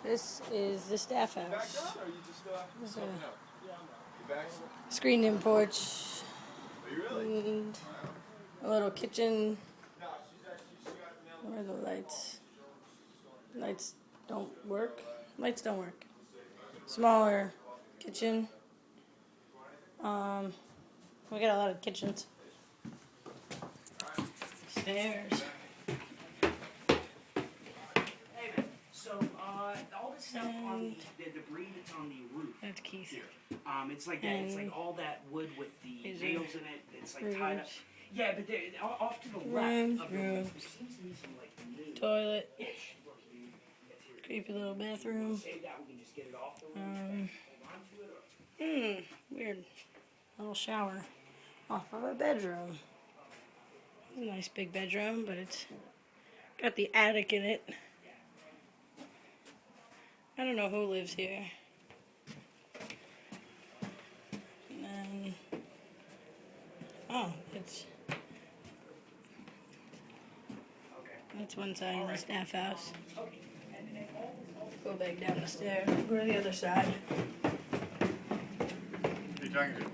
This is the staff house. There's a screened-in porch and a little kitchen. Where are the lights? Lights don't work. Lights don't work. Smaller kitchen. We got a lot of kitchens. Stairs. So, all this stuff on the debris that's on the roof. That's Keith. It's like that. It's like all that wood with the nails in it. It's like tied up. Rooms. Yeah, but off to the left of the roof, there seems to be some like new Toilet. ish. Look, dude, Creepy little bathroom. save that. We can just get it off the roof. Hold on to it. Weird. Little shower off of a bedroom. A nice big bedroom, but it's got the attic in it. I don't know who lives here. And then, that's one side of the staff house. Go back down the stairs. Go to the other side. What are you talking to?